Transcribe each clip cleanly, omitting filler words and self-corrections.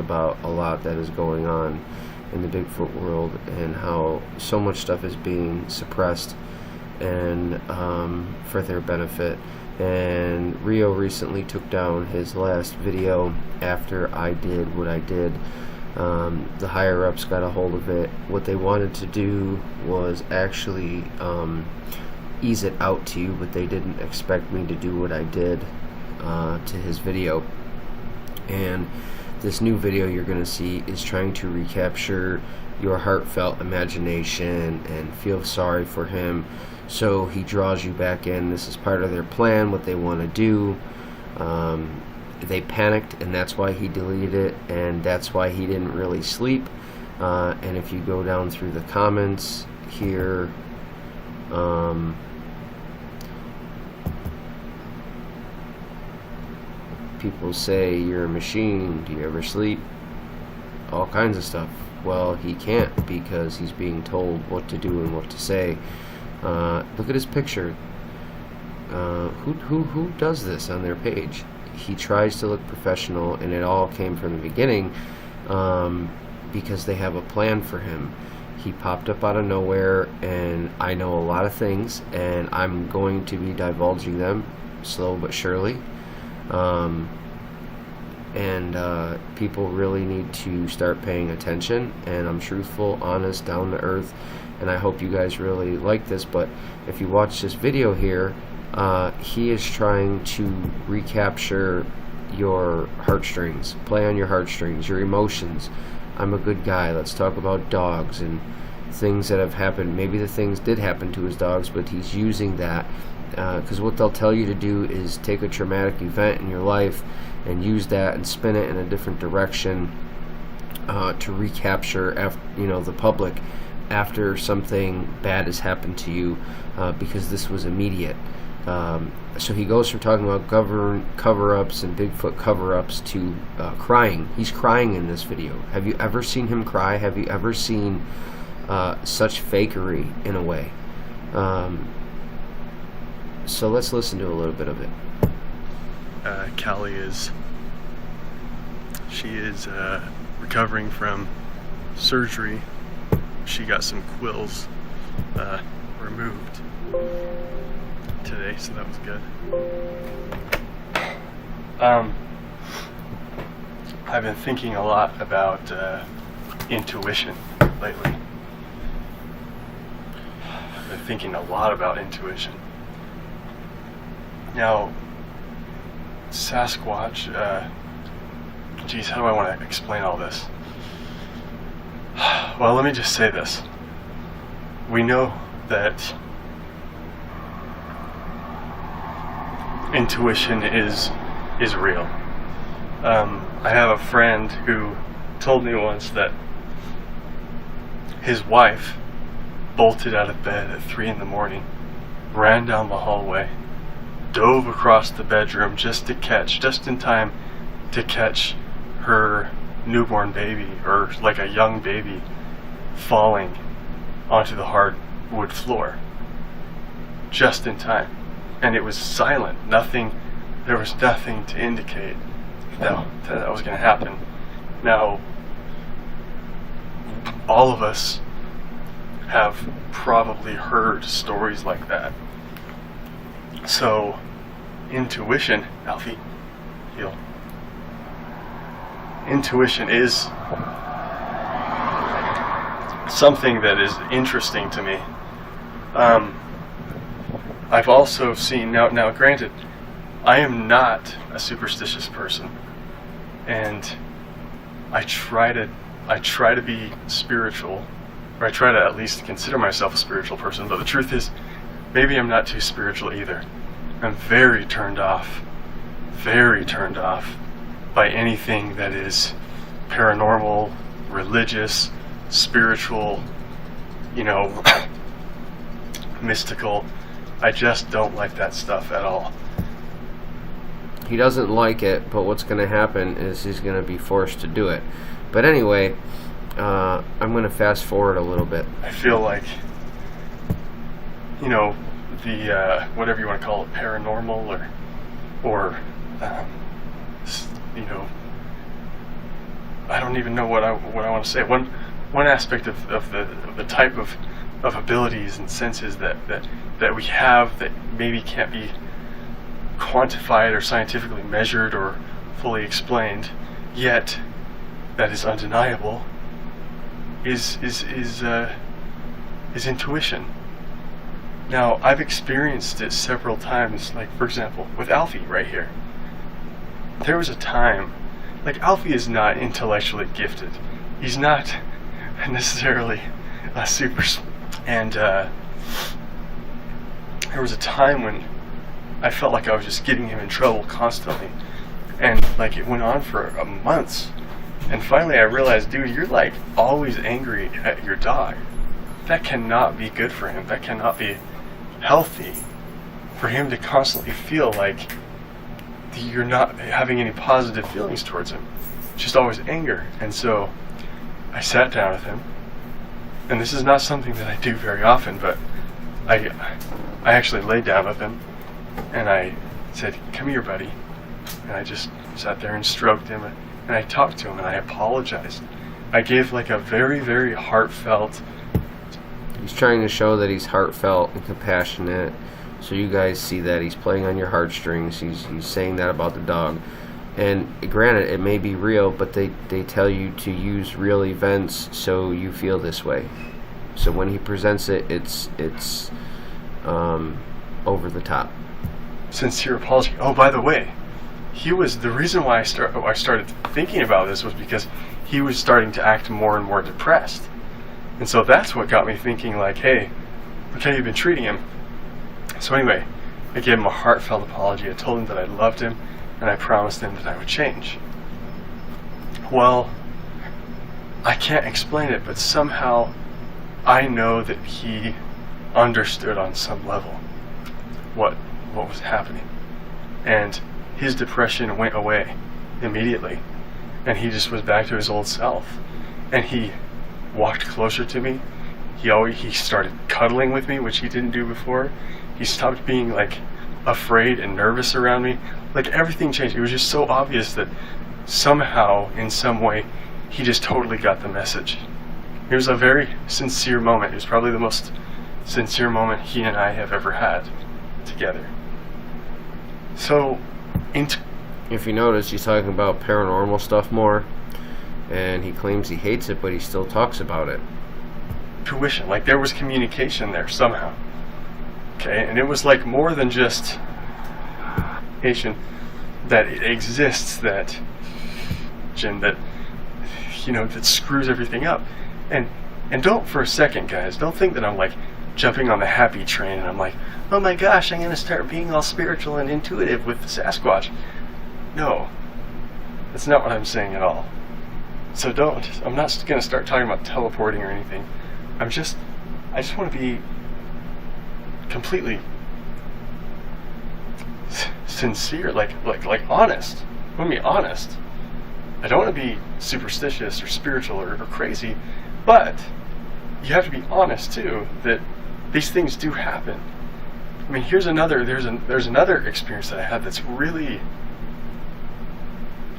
about a lot that is going on in the Bigfoot world, and how so much stuff is being suppressed and for their benefit. And Rᴏʟʟ recently took down his last video after I did what I did. The higher ups got a hold of it. What they wanted to do was actually ease it out to you, but they didn't expect me to do what I did to his video. And this new video you're going to see is trying to recapture your heartfelt imagination and feel sorry for him, so he draws you back in. This is part of their plan, what they want to do. They panicked, and that's why he deleted it, and that's why he didn't really sleep. And if you go down through the comments here, people say, "You're a machine, do you ever sleep?" All kinds of stuff. Well, he can't, because he's being told what to do and what to say. Look at his picture. Who does this on their page? He tries to look professional, and it all came from the beginning because they have a plan for him. He popped up out of nowhere, and I know a lot of things, and I'm going to be divulging them slow but surely. People really need to start paying attention, and I'm truthful, honest, down to earth, and I hope you guys really like this. But if you watch this video here, he is trying to recapture your heartstrings, play on your heartstrings, your emotions. I'm a good guy, let's talk about dogs and things that have happened. Maybe the things did happen to his dogs, but he's using that because what they'll tell you to do is take a traumatic event in your life and use that and spin it in a different direction to recapture the public after something bad has happened to you, because this was immediate. So he goes from talking about cover-ups and Bigfoot cover-ups to crying. He's crying in this video. Have you ever seen him cry? Have you ever seen such fakery in a way? So let's listen to a little bit of it. Callie is recovering from surgery. She got some quills removed today, so that was good. I've been thinking a lot about intuition lately. I've been thinking a lot about intuition. Now, Sasquatch, geez, how do I want to explain all this? Well, let me just say this. We know that intuition is real. I have a friend who told me once that his wife bolted out of bed at 3 in the morning, ran down the hallway, dove across the bedroom just in time to catch her newborn baby, or like a young baby, falling onto the hardwood floor. Just in time. And it was silent. There was nothing to indicate that was going to happen. Now, all of us have probably heard stories like that. So, intuition, Alfie, heal. Intuition is something that is interesting to me. I've also seen, now granted, I am not a superstitious person, and I try to be spiritual, or I try to at least consider myself a spiritual person, but the truth is, maybe I'm not too spiritual either. I'm very turned off by anything that is paranormal, religious, spiritual, mystical. I just don't like that stuff at all. He doesn't like it, but what's going to happen is he's going to be forced to do it. But anyway, I'm going to fast forward a little bit. I feel like, the whatever you want to call it, paranormal or I don't even know what I want to say. One aspect of the type of abilities and senses that we have that maybe can't be quantified or scientifically measured or fully explained, yet that is undeniable, is intuition. Now, I've experienced it several times, like, for example, with Alfie right here. There was a time, like, Alfie is not intellectually gifted. He's not necessarily a super... And there was a time when I felt like I was just getting him in trouble constantly. And, like, it went on for months. And finally I realized, dude, you're, like, always angry at your dog. That cannot be good for him. That cannot be healthy for him to constantly feel like you're not having any positive feelings towards him. It's just always anger. And so I sat down with him, and this is not something that I do very often, but I actually laid down with him and I said, come here, buddy. And I just sat there and stroked him, and I talked to him, and I apologized. I gave, like, a very, very heartfelt... He's trying to show that he's heartfelt and compassionate, so you guys see that he's playing on your heartstrings. He's saying that about the dog. And granted, it may be real, but they tell you to use real events so you feel this way. So when he presents it, it's over the top. Sincere apology. Oh, by the way, he was the reason why I started thinking about this was because he was starting to act more and more depressed. And so that's what got me thinking, like, hey, look how you've been treating him. So anyway, I gave him a heartfelt apology. I told him that I loved him, and I promised him that I would change. Well, I can't explain it, but somehow I know that he understood on some level what was happening. And his depression went away immediately, and he just was back to his old self. And he walked closer to me. He started cuddling with me, which he didn't do before. He stopped being, like, afraid and nervous around me. Like, everything changed. It was just so obvious that somehow, in some way, he just totally got the message. It was a very sincere moment. It was probably the most sincere moment he and I have ever had together. So, if you notice, he's talking about paranormal stuff more, and he claims he hates it, but he still talks about it. Intuition, like, there was communication there somehow. Okay, and it was like more than just communication, that it exists, that that screws everything up. And don't for a second, guys, don't think that I'm, like, jumping on the happy train and I'm like, oh my gosh, I'm gonna start being all spiritual and intuitive with the Sasquatch. No, that's not what I'm saying at all. So I'm not gonna start talking about teleporting or anything. I just want to be completely sincere, like honest. I want to be honest. I don't want to be superstitious or spiritual or crazy, but you have to be honest too that these things do happen. I mean, there's another experience that I had that's really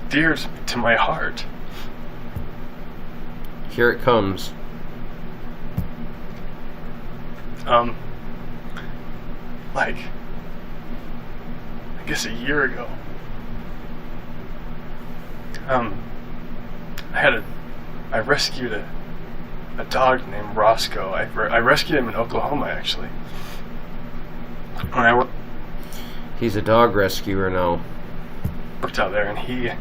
dear to my heart. Here it comes. Like, I guess a year ago, I rescued a dog named Roscoe. I rescued him in Oklahoma, actually. When He's a dog rescuer now. Worked out there, and he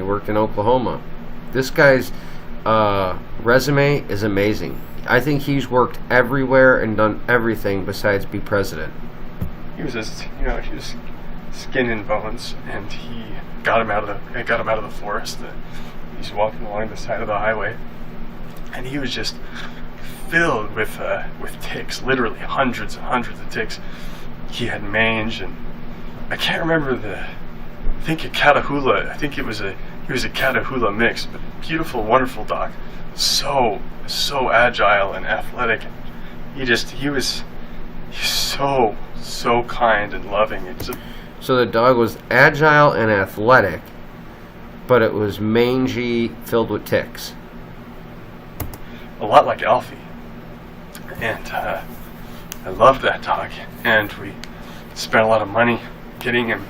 worked in Oklahoma. This guy's resume is amazing. I think he's worked everywhere and done everything besides be president. He was skin and bones, and he got him out of the forest. He's walking along the side of the highway, and he was just filled with ticks, literally hundreds and hundreds of ticks. He had mange, and I can't remember I think a Catahoula. I think he was a Catahoula mix, but beautiful, wonderful dog. So agile and athletic. He was so kind and loving. So the dog was agile and athletic, But it was mangy, filled with ticks. A lot like Alfie. And I loved that dog. And we spent a lot of money getting him.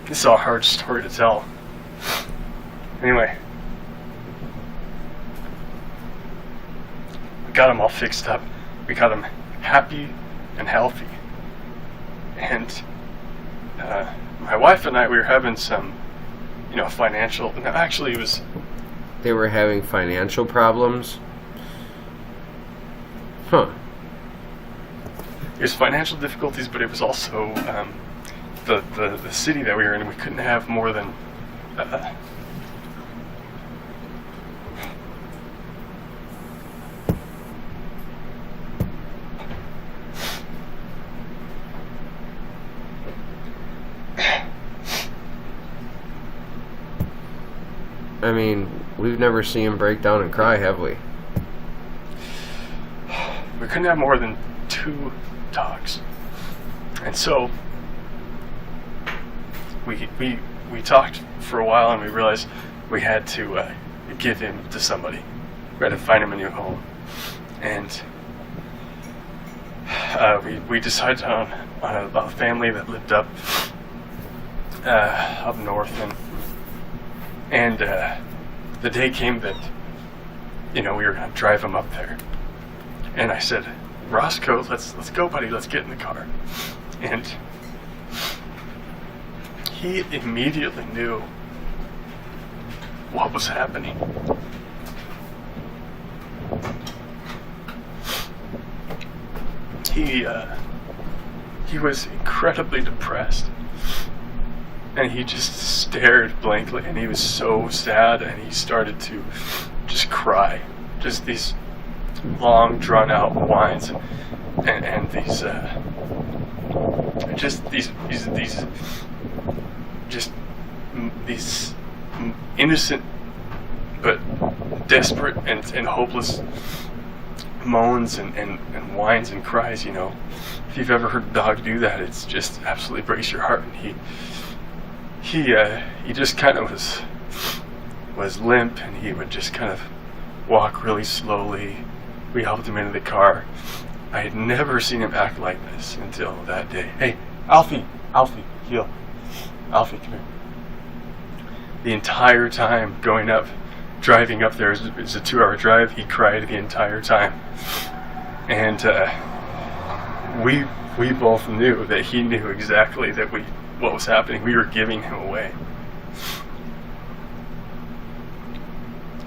It's a hard story to tell. Anyway, we got him all fixed up. We got him happy and healthy. And my wife and I, we were having some, financial. No, actually, it was. They were having financial problems. Huh. It was financial difficulties, but it was also the city that we were in. We couldn't have more than. I mean, we've never seen him break down and cry, have we? We couldn't have more than 2 dogs. And so we talked for a while, and we realized we had to give him to somebody. We had to find him a new home. And we decided on a family that lived up north, and the day came that we were going to drive him up there. And I said, Roscoe, let's go, buddy, let's get in the car. And he immediately knew what was happening. He was incredibly depressed, and he just stared blankly, and he was so sad, and he started to just cry, just these long drawn out whines, and these innocent but desperate and hopeless moans and whines and cries. If you've ever heard a dog do that, it's just absolutely breaks your heart. And he just kind of was limp, and he would just kind of walk really slowly. We helped him into the car. I had never seen him act like this until that day. Hey, Alfie, heel. Alfie, come here. The entire time driving up there, it was a 2-hour drive, he cried the entire time. And we both knew that he knew exactly what was happening. We were giving him away.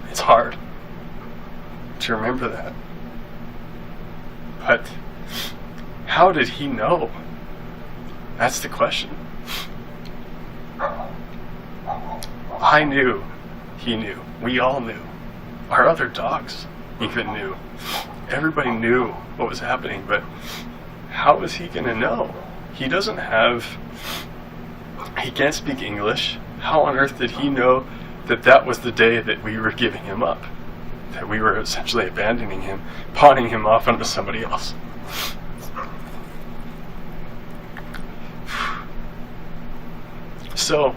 It's hard to remember that. But how did he know? That's the question. I knew. He knew. We all knew. Our other dogs even knew. Everybody knew what was happening, but how was he going to know? He can't speak English. How on earth did he know that was the day that we were giving him up? That we were essentially abandoning him, pawning him off onto somebody else? So,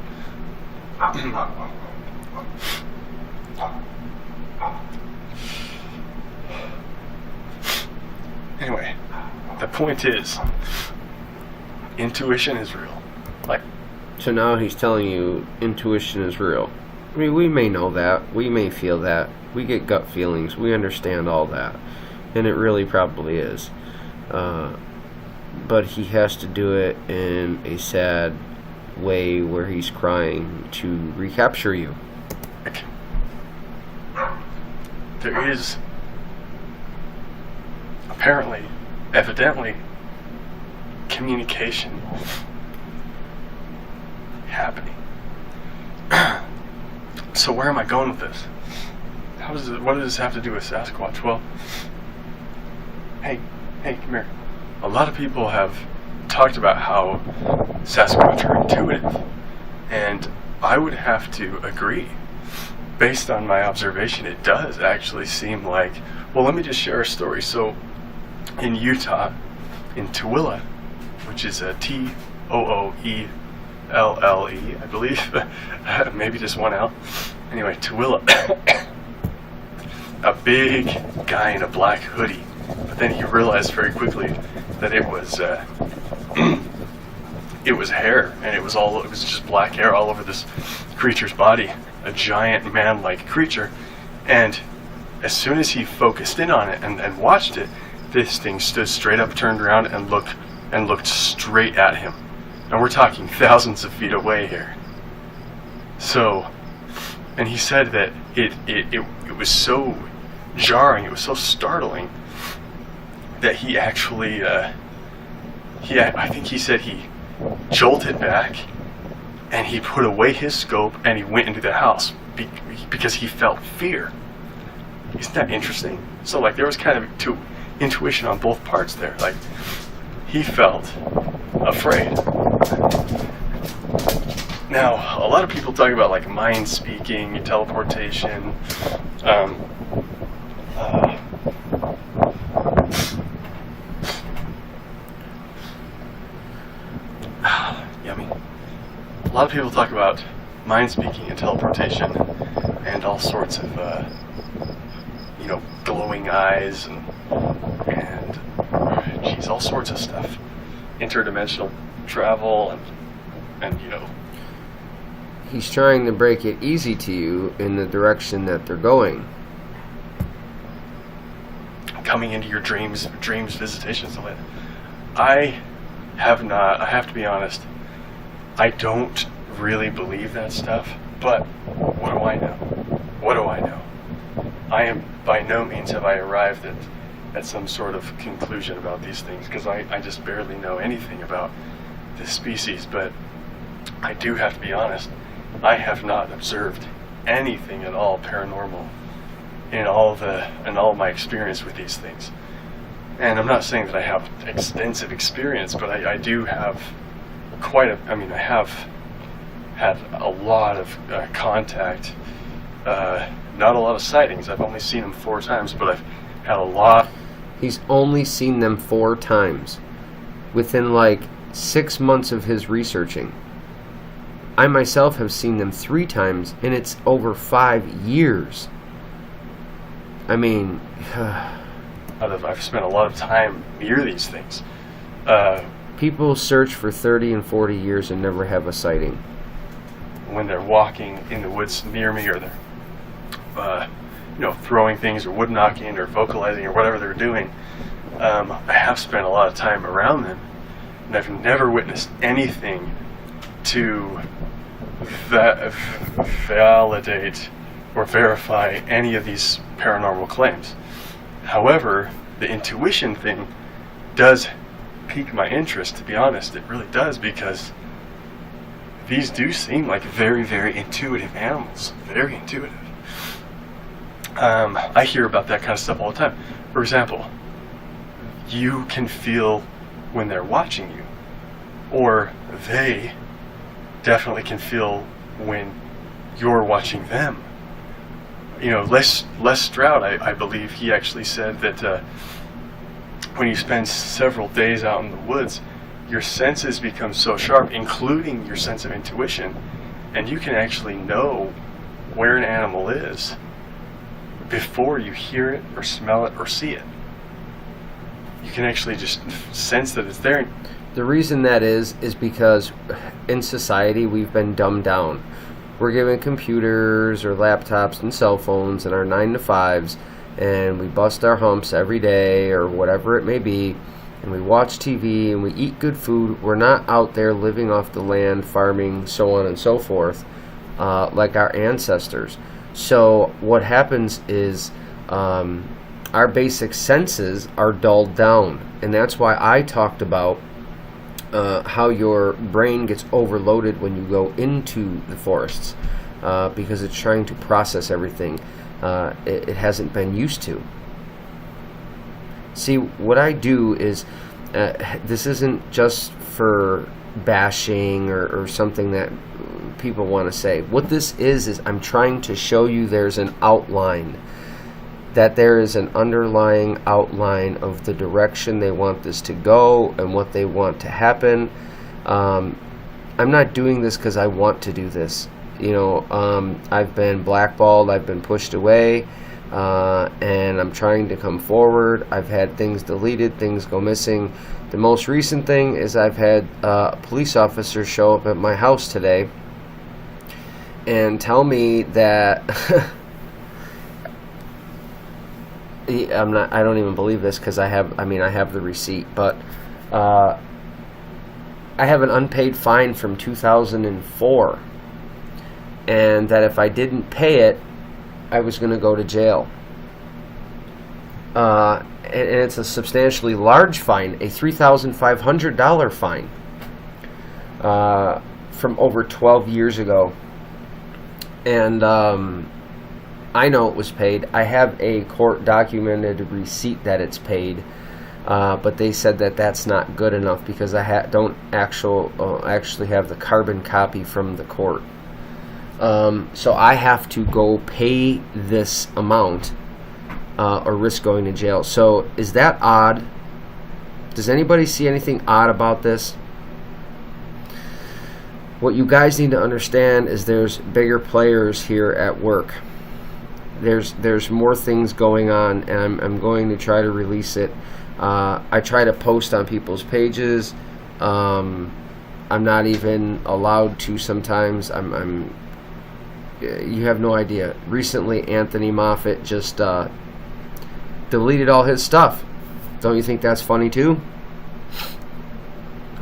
anyway, the point is, intuition is real. So now he's telling you intuition is real. I mean, we may know that, we may feel that, we get gut feelings, we understand all that, and it really probably is. But he has to do it in a sad way where he's crying to recapture you. There is evidently communication happening. So where am I going with this? What does this have to do with Sasquatch? Well, hey, come here. A lot of people have talked about how Sasquatch are intuitive, and I would have to agree. based on my observation, it does actually seem like, well, let me just share a story. So in Utah, in Tooele, which is a Tooelle, I believe, maybe just one L. Anyway, Tooele, a big guy in a black hoodie, but then he realized very quickly that it was hair, and it was just black hair all over this creature's body, a giant man-like creature. And as soon as he focused in on it and watched it, this thing stood straight up, turned around, and looked straight at him. And we're talking thousands of feet away here. So, and he said that it was so jarring, it was so startling, that he actually, I think he said he jolted back, and he put away his scope, and he went into the house because he felt fear. Isn't that interesting? So like there was kind of intuition on both parts there. Like he felt afraid. Now, a lot of people talk about like mind speaking, teleportation. Yummy. A lot of people talk about mind speaking and teleportation and all sorts of, glowing eyes and geez, all sorts of stuff. Interdimensional travel and He's trying to break it easy to you in the direction that they're going. Coming into your dreams visitations. I have to be honest, I don't really believe that stuff, but what do I know? What do I know? By no means have I arrived at some sort of conclusion about these things, because I just barely know anything about this species. But I do have to be honest, I have not observed anything at all paranormal in all my experience with these things. And I'm not saying that I have extensive experience, but I do have I have had a lot of contact, not a lot of sightings. I've only seen them 4 times, but I've had a lot. He's only seen them 4 times within like 6 months of his researching. I myself have seen them 3 times, and it's over 5 years. I mean, I've spent a lot of time near these things. People search for 30 and 40 years and never have a sighting. When they're walking in the woods near me, or they're throwing things or wood knocking or vocalizing or whatever they're doing, I have spent a lot of time around them, and I've never witnessed anything to validate or verify any of these paranormal claims. However, the intuition thing does pique my interest, to be honest. It really does, because these do seem like very, very intuitive animals. Very intuitive. I hear about that kind of stuff all the time. For example, you can feel when they're watching you, or they definitely can feel when you're watching them. Les Stroud, I believe, he actually said that when you spend several days out in the woods, your senses become so sharp, including your sense of intuition, and you can actually know where an animal is before you hear it or smell it or see it. You can actually just sense that it's there. The reason that is because in society we've been dumbed down. We're given computers or laptops and cell phones and our 9-to-5s, and we bust our humps every day or whatever it may be, and we watch TV and we eat good food. We're not out there living off the land, farming, so on and so forth, like our ancestors. So what happens is our basic senses are dulled down, and that's why I talked about how your brain gets overloaded when you go into the forests, because it's trying to process everything it hasn't been used to. See, what I do is, this isn't just for bashing or something that people want to say. What this is I'm trying to show you there's an outline, that there is an underlying outline of the direction they want this to go and what they want to happen. I'm not doing this because I want to do this. You know, I've been blackballed, I've been pushed away, and I'm trying to come forward. I've had things deleted, things go missing. The most recent thing is I've had a police officer show up at my house today and tell me that I don't even believe this because I have the receipt, but I have an unpaid fine from 2004, and that if I didn't pay it, I was going to go to jail. And it's a substantially large fine, a $3,500 fine from over 12 years ago. And I know it was paid. I have a court-documented receipt that it's paid, but they said that that's not good enough because I don't actually have the carbon copy from the court. So I have to go pay this amount or risk going to jail. So is that odd? Does anybody see anything odd about this? What you guys need to understand is there's bigger players here at work. There's more things going on, and I'm going to try to release it. I try to post on people's pages. I'm not even allowed to sometimes. You have no idea. Recently, Anthony Moffat just deleted all his stuff. Don't you think that's funny too?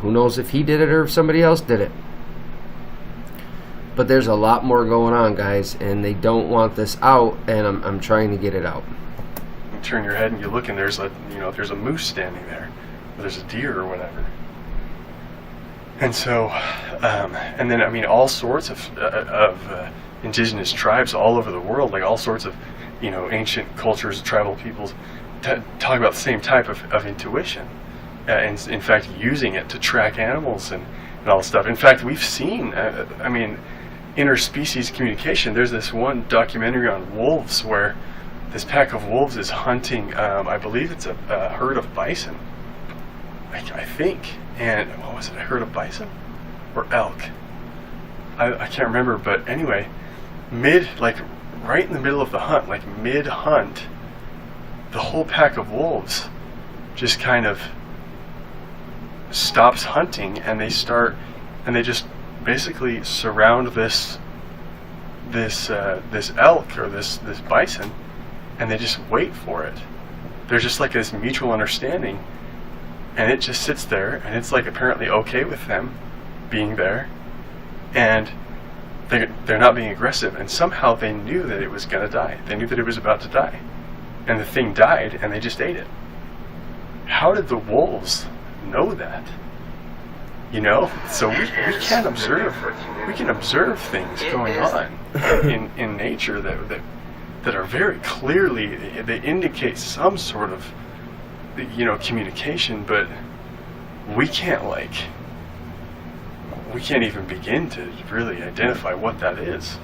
Who knows if he did it or if somebody else did it. But there's a lot more going on, guys, and they don't want this out, and I'm trying to get it out. You turn your head and you look, and there's a moose standing there, or there's a deer or whatever. And so, and then all sorts of indigenous tribes all over the world, like all sorts of ancient cultures, tribal peoples, talk about the same type of intuition, and in fact using it to track animals and all this stuff. In fact, we've seen, interspecies communication. There's this one documentary on wolves where this pack of wolves is hunting, I believe it's a herd of bison, I think. And what was it, a herd of bison or elk? I can't remember, but anyway, right in the middle of the hunt, like mid-hunt, the whole pack of wolves just kind of stops hunting, and they just basically surround this elk or this bison, and they just wait for it. There's just like this mutual understanding, and it just sits there, and it's like apparently okay with them being there, and they're not being aggressive, and somehow they knew that it was going to die. They knew that it was about to die, and the thing died, and they just ate it. How did the wolves know that? So we can observe things going on in nature that are very clearly, they indicate some sort of communication, but we can't even begin to really identify what that is.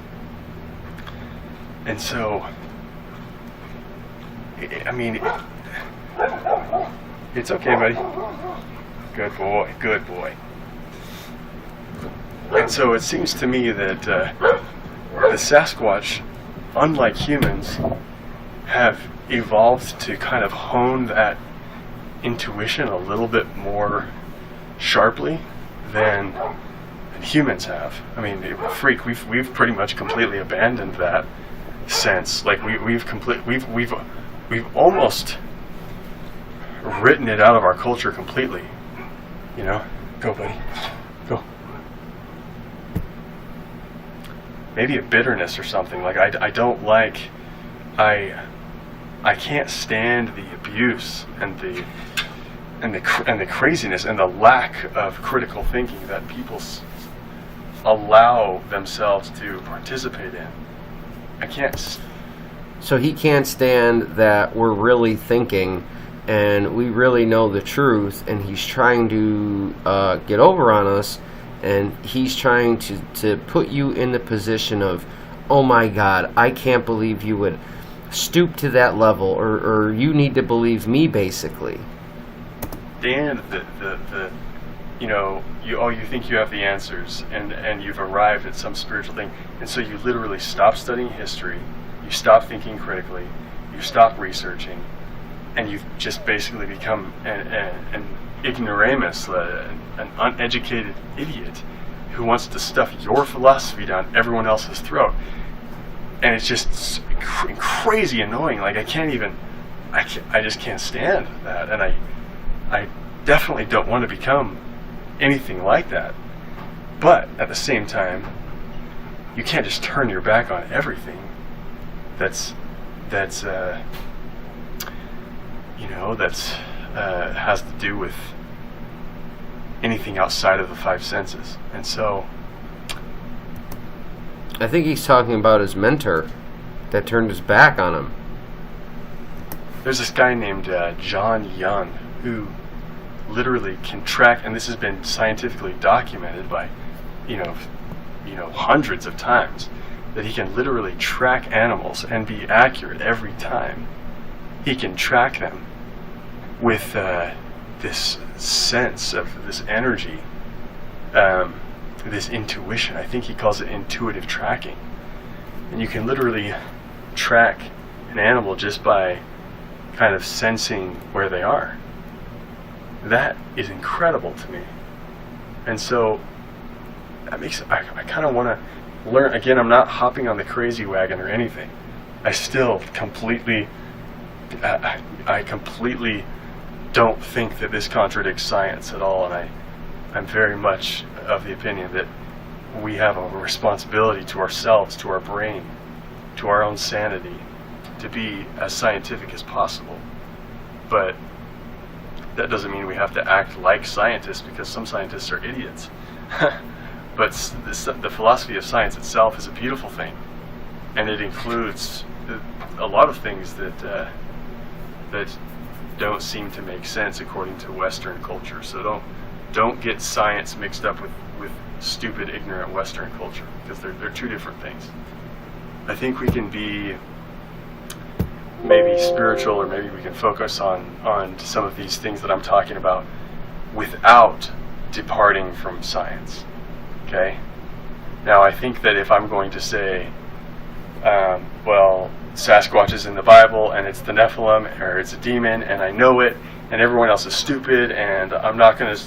And so it's okay, buddy. Good boy. And so it seems to me that the Sasquatch, unlike humans, have evolved to kind of hone that intuition a little bit more sharply than humans have. We've pretty much completely abandoned that sense. Like we've almost written it out of our culture completely. Go, buddy. Go. Maybe a bitterness or something. Like I can't stand the abuse and the craziness and the lack of critical thinking that people allow themselves to participate in. I can't. So he can't stand that we're really thinking and we really know the truth, and he's trying to get over on us, and he's trying to put you in the position of, oh my God, I can't believe you would stoop to that level, or you need to believe me, basically. Dan, you think you have the answers, and you've arrived at some spiritual thing, and so you literally stop studying history, you stop thinking critically, you stop researching, and you've just basically become an ignoramus, an uneducated idiot who wants to stuff your philosophy down everyone else's throat. And it's just crazy annoying. Like, I just can't stand that, and I definitely don't want to become anything like that. But at the same time, you can't just turn your back on everything that's has to do with anything outside of the five senses. And so I think he's talking about his mentor that turned his back on him. There's this guy named John Young who literally can track, and this has been scientifically documented by hundreds of times, that he can literally track animals and be accurate every time. He can track them with this sense of this energy, this intuition. I think he calls it intuitive tracking. And you can literally track an animal just by kind of sensing where they are. That is incredible to me. And so that makes I kind of want to learn. Again, I'm not hopping on the crazy wagon or anything. I still completely I completely don't think that this contradicts science at all, and I'm very much of the opinion that we have a responsibility to ourselves, to our brain, to our own sanity, to be as scientific as possible. But that doesn't mean we have to act like scientists, because some scientists are idiots. But the philosophy of science itself is a beautiful thing, and it includes a lot of things that don't seem to make sense according to Western culture. So don't get science mixed up with stupid, ignorant Western culture, because they're two different things. I think we can be maybe spiritual, or maybe we can focus on some of these things that I'm talking about without departing from science. Okay? Now, I think that if I'm going to say, well, Sasquatch is in the Bible, and it's the Nephilim, or it's a demon, and I know it, and everyone else is stupid, and I'm not going to,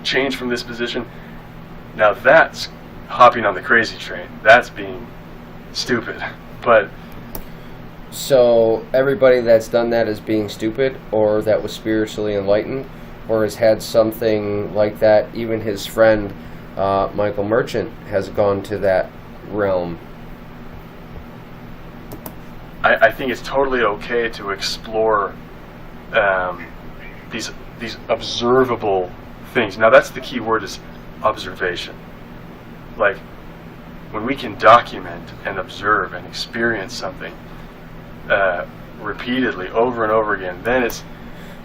change from this position. Now that's hopping on the crazy train. That's being stupid. But so everybody that's done that is being stupid, or that was spiritually enlightened, or has had something like that. Even his friend Michael Merchant has gone to that realm. I think it's totally okay to explore these observable things. Now that's the key word, is observation. Like, when we can document and observe and experience something repeatedly over and over again, then it's...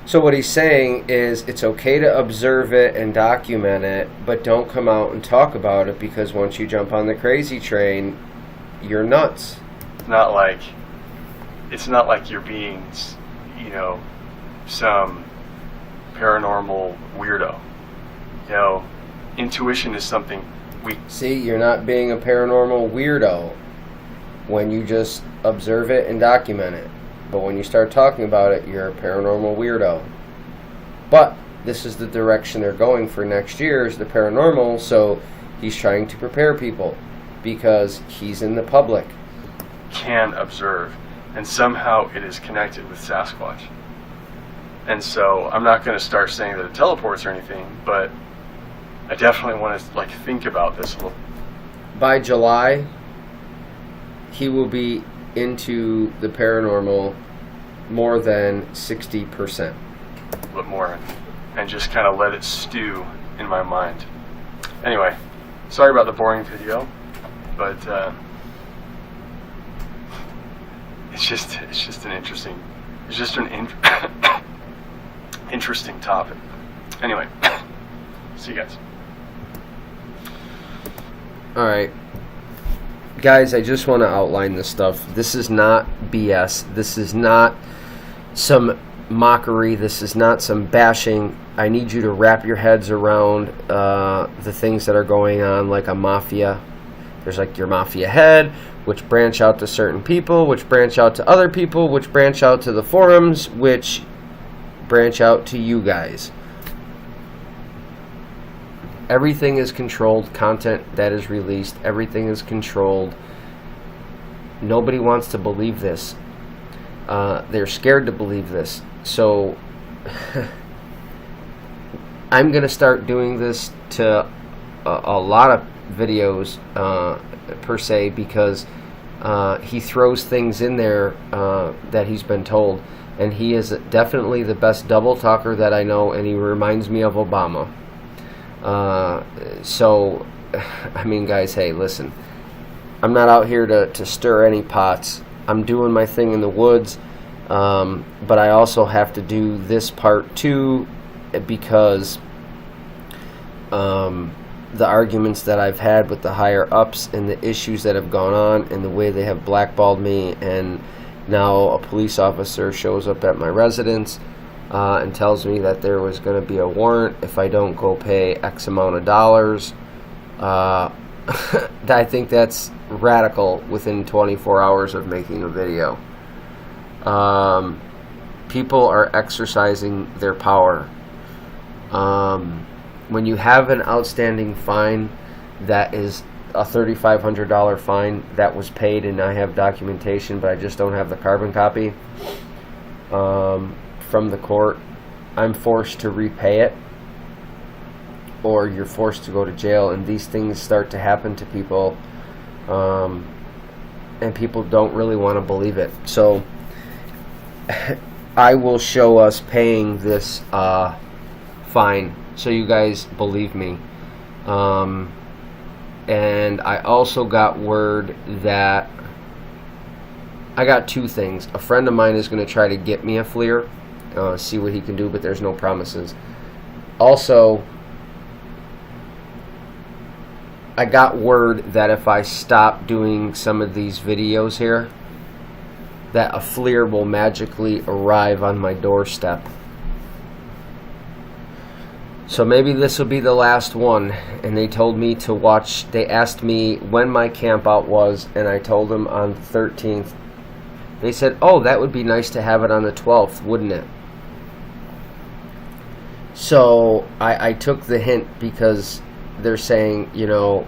So what he's saying is it's okay to observe it and document it, but don't come out and talk about it, because once you jump on the crazy train, you're nuts. It's not like you're being, some paranormal weirdo. Intuition is something we... See, you're not being a paranormal weirdo when you just observe it and document it. But when you start talking about it, you're a paranormal weirdo. But this is the direction they're going for next year, is the paranormal, so he's trying to prepare people, because he's in the public. Can observe, and somehow it is connected with Sasquatch. And so I'm not going to start saying that it teleports or anything, but I definitely want to think about this a little. By July, he will be into the paranormal more than 60%. A bit more, and just kind of let it stew in my mind. Anyway, sorry about the boring video, but it's just an interesting interesting topic. Anyway, see you guys. Alright. Guys, I just want to outline this stuff. This is not BS. This is not some mockery. This is not some bashing. I need you to wrap your heads around the things that are going on, like a mafia. There's like your mafia head, which branch out to certain people, which branch out to other people, which branch out to the forums, which branch out to you guys. Everything is controlled. Content that is released, everything is controlled. Nobody wants to believe this. They're scared to believe this. So I'm going to start doing this to a lot of videos per se, because he throws things in there that he's been told, and he is definitely the best double talker that I know, and he reminds me of Obama. So I mean, guys, hey, listen, I'm not out here to stir any pots. I'm doing my thing in the woods, but I also have to do this part too, because the arguments that I've had with the higher ups and the issues that have gone on and the way they have blackballed me, and now a police officer shows up at my residence and tells me that there was going to be a warrant if I don't go pay X amount of dollars. I think that's radical within 24 hours of making a video. People are exercising their power. When you have an outstanding fine that is a $3,500 fine that was paid, and I have documentation, but I just don't have the carbon copy from the court, I'm forced to repay it, or you're forced to go to jail, and these things start to happen to people, and people don't really want to believe it. So I will show us paying this fine so you guys believe me. And I also got word that I got two things. A friend of mine is going to try to get me a FLIR, see what he can do, but there's no promises. Also, I got word that if I stop doing some of these videos here, that a FLIR will magically arrive on my doorstep. So maybe this will be the last one. And they told me to watch, they asked me when my camp out was, and I told them on the 13th. They said, oh, that would be nice to have it on the 12th, wouldn't it? So I took the hint, because they're saying, you know,